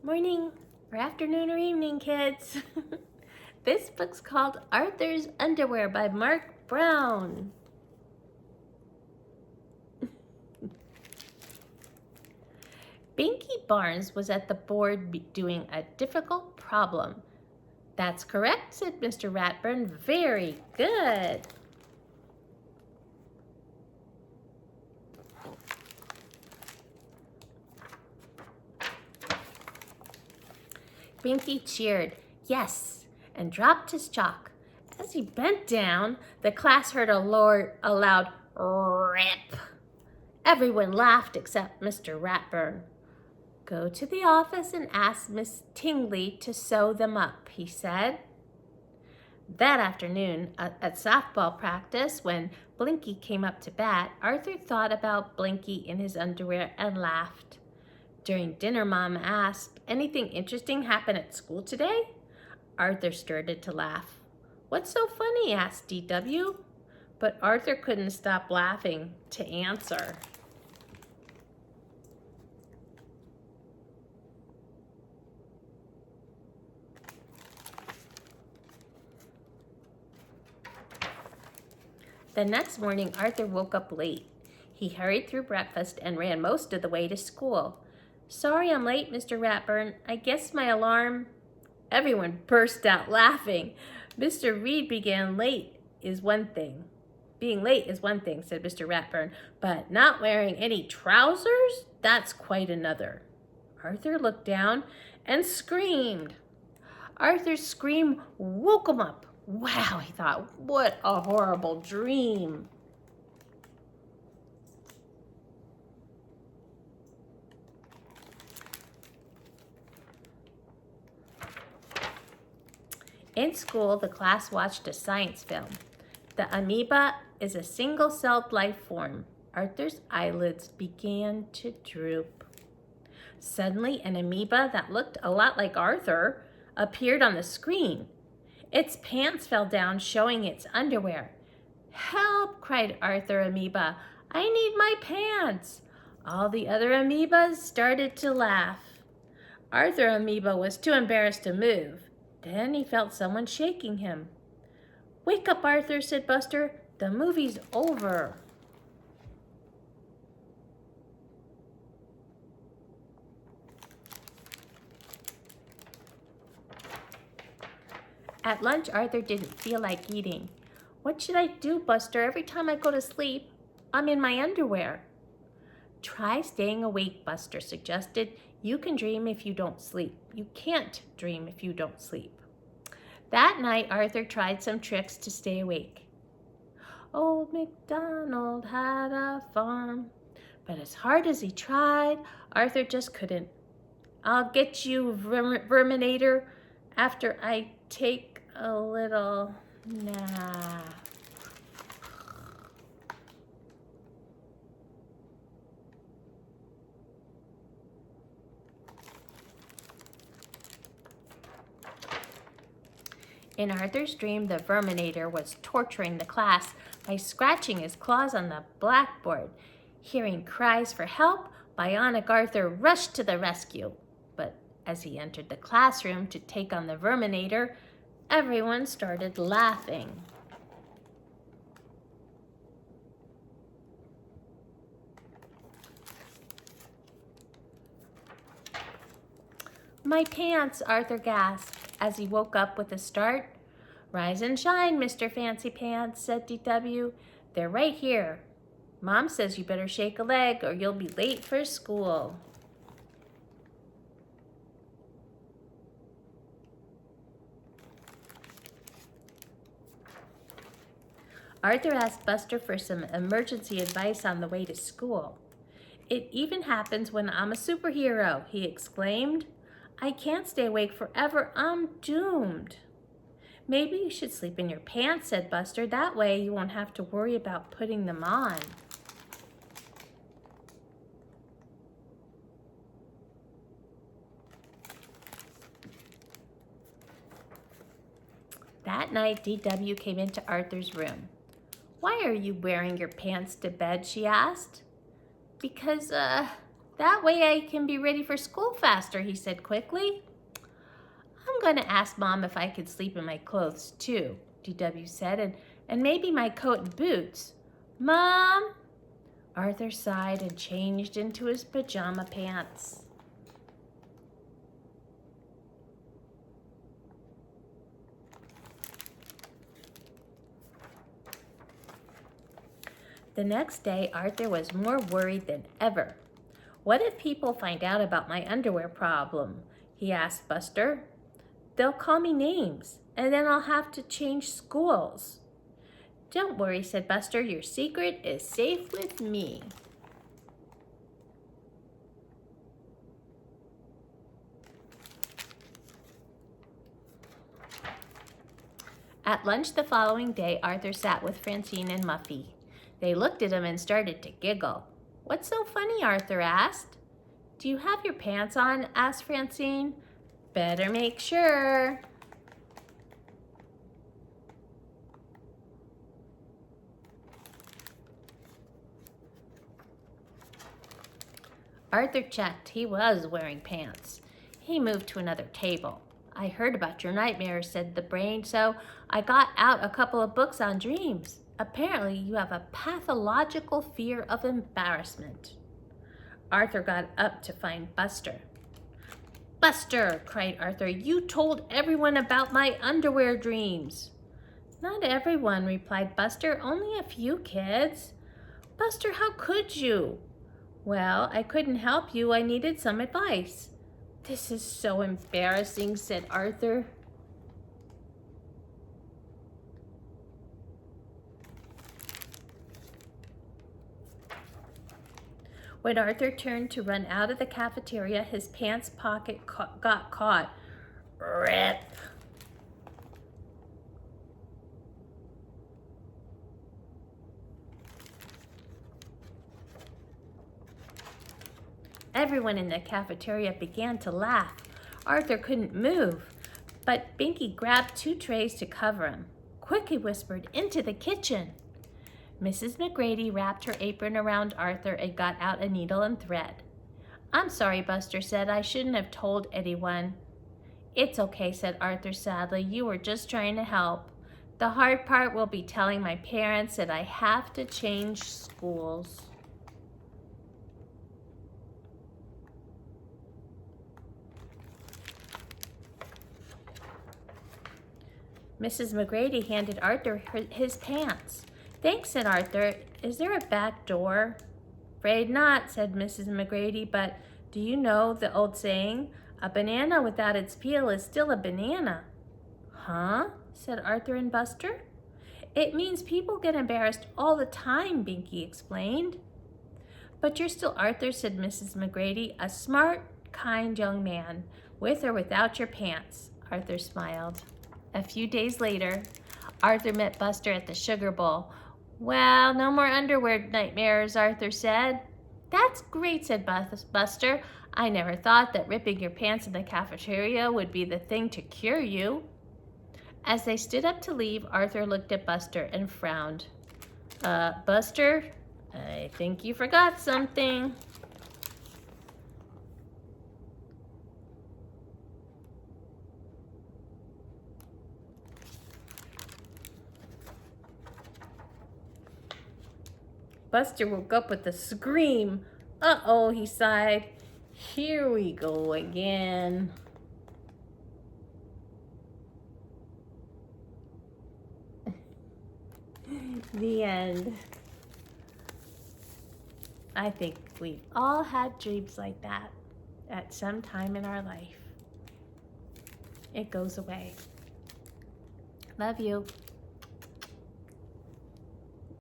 Morning, or afternoon, or evening, kids. This book's called Arthur's Underwear by Mark Brown. Binky Barnes was at the board doing a difficult problem. That's correct, said Mr. Ratburn. Very good. Binky cheered, yes, and dropped his chalk. As he bent down, the class heard a loud rip. Everyone laughed except Mr. Ratburn. Go to the office and ask Miss Tingley to sew them up, he said. That afternoon, at softball practice, when Blinky came up to bat, Arthur thought about Blinky in his underwear and laughed. During dinner, Mom asked, anything interesting happen at school today? Arthur started to laugh. What's so funny? Asked D.W. But Arthur couldn't stop laughing to answer. The next morning, Arthur woke up late. He hurried through breakfast and ran most of the way to school. Sorry I'm late, Mr. Ratburn. I guess my alarm... Everyone burst out laughing. Mr. Reed being late is one thing, said Mr. Ratburn, but not wearing any trousers? That's quite another. Arthur looked down and screamed. Arthur's scream woke him up. Wow, he thought, what a horrible dream. In school, the class watched a science film. The amoeba is a single-celled life form. Arthur's eyelids began to droop. Suddenly, an amoeba that looked a lot like Arthur appeared on the screen. Its pants fell down, showing its underwear. Help, cried Arthur Amoeba. I need my pants. All the other amoebas started to laugh. Arthur Amoeba was too embarrassed to move. Then he felt someone shaking him. Wake up, Arthur, said Buster. The movie's over. At lunch, Arthur didn't feel like eating. What should I do, Buster? Every time I go to sleep, I'm in my underwear. Try staying awake, Buster suggested. You can dream if you don't sleep. You can't dream if you don't sleep. That night, Arthur tried some tricks to stay awake. Old MacDonald had a farm, but as hard as he tried, Arthur just couldn't. I'll get you, Verminator, after I take a little nap. In Arthur's dream, the Verminator was torturing the class by scratching his claws on the blackboard. Hearing cries for help, Bionic Arthur rushed to the rescue. But as he entered the classroom to take on the Verminator, everyone started laughing. My pants, Arthur gasped as he woke up with a start. Rise and shine, Mr. Fancy Pants, said D.W. They're right here. Mom says you better shake a leg or you'll be late for school. Arthur asked Buster for some emergency advice on the way to school. It even happens when I'm a superhero, he exclaimed. I can't stay awake forever. I'm doomed. Maybe you should sleep in your pants, said Buster. That way you won't have to worry about putting them on. That night, D.W. came into Arthur's room. Why are you wearing your pants to bed, she asked. Because, That way I can be ready for school faster, he said quickly. I'm going to ask Mom if I could sleep in my clothes too, DW said, and maybe my coat and boots. Mom? Arthur sighed and changed into his pajama pants. The next day, Arthur was more worried than ever. What if people find out about my underwear problem? He asked Buster. They'll call me names, and then I'll have to change schools. Don't worry, said Buster. Your secret is safe with me. At lunch the following day, Arthur sat with Francine and Muffy. They looked at him and started to giggle. What's so funny? Arthur asked. Do you have your pants on? Asked Francine. Better make sure. Arthur checked. He was wearing pants. He moved to another table. I heard about your nightmares, said the brain, so I got out a couple of books on dreams. Apparently, you have a pathological fear of embarrassment. Arthur got up to find Buster. Buster, cried Arthur, you told everyone about my underwear dreams. Not everyone, replied Buster, only a few kids. Buster, how could you? Well, I couldn't help you. I needed some advice. This is so embarrassing, said Arthur. When Arthur turned to run out of the cafeteria, his pants pocket got caught. Rip! Everyone in the cafeteria began to laugh. Arthur couldn't move, but Binky grabbed 2 trays to cover him. Quick, he whispered, into the kitchen. Mrs. McGrady wrapped her apron around Arthur and got out a needle and thread. I'm sorry, Buster said. I shouldn't have told anyone. It's okay, said Arthur sadly. You were just trying to help. The hard part will be telling my parents that I have to change schools. Mrs. McGrady handed Arthur his pants. Thanks, said Arthur. Is there a back door? Afraid not, said Mrs. McGrady, but do you know the old saying, a banana without its peel is still a banana? Huh? Said Arthur and Buster. It means people get embarrassed all the time, Binky explained. But you're still Arthur, said Mrs. McGrady, a smart, kind young man, with or without your pants. Arthur smiled. A few days later, Arthur met Buster at the Sugar Bowl. Well, no more underwear nightmares, Arthur said. That's great, said Buster. I never thought that ripping your pants in the cafeteria would be the thing to cure you. As they stood up to leave, Arthur looked at Buster and frowned. Buster, I think you forgot something. Buster woke up with a scream. Uh-oh, he sighed. Here we go again. The end. I think we've all had dreams like that at some time in our life. It goes away. Love you.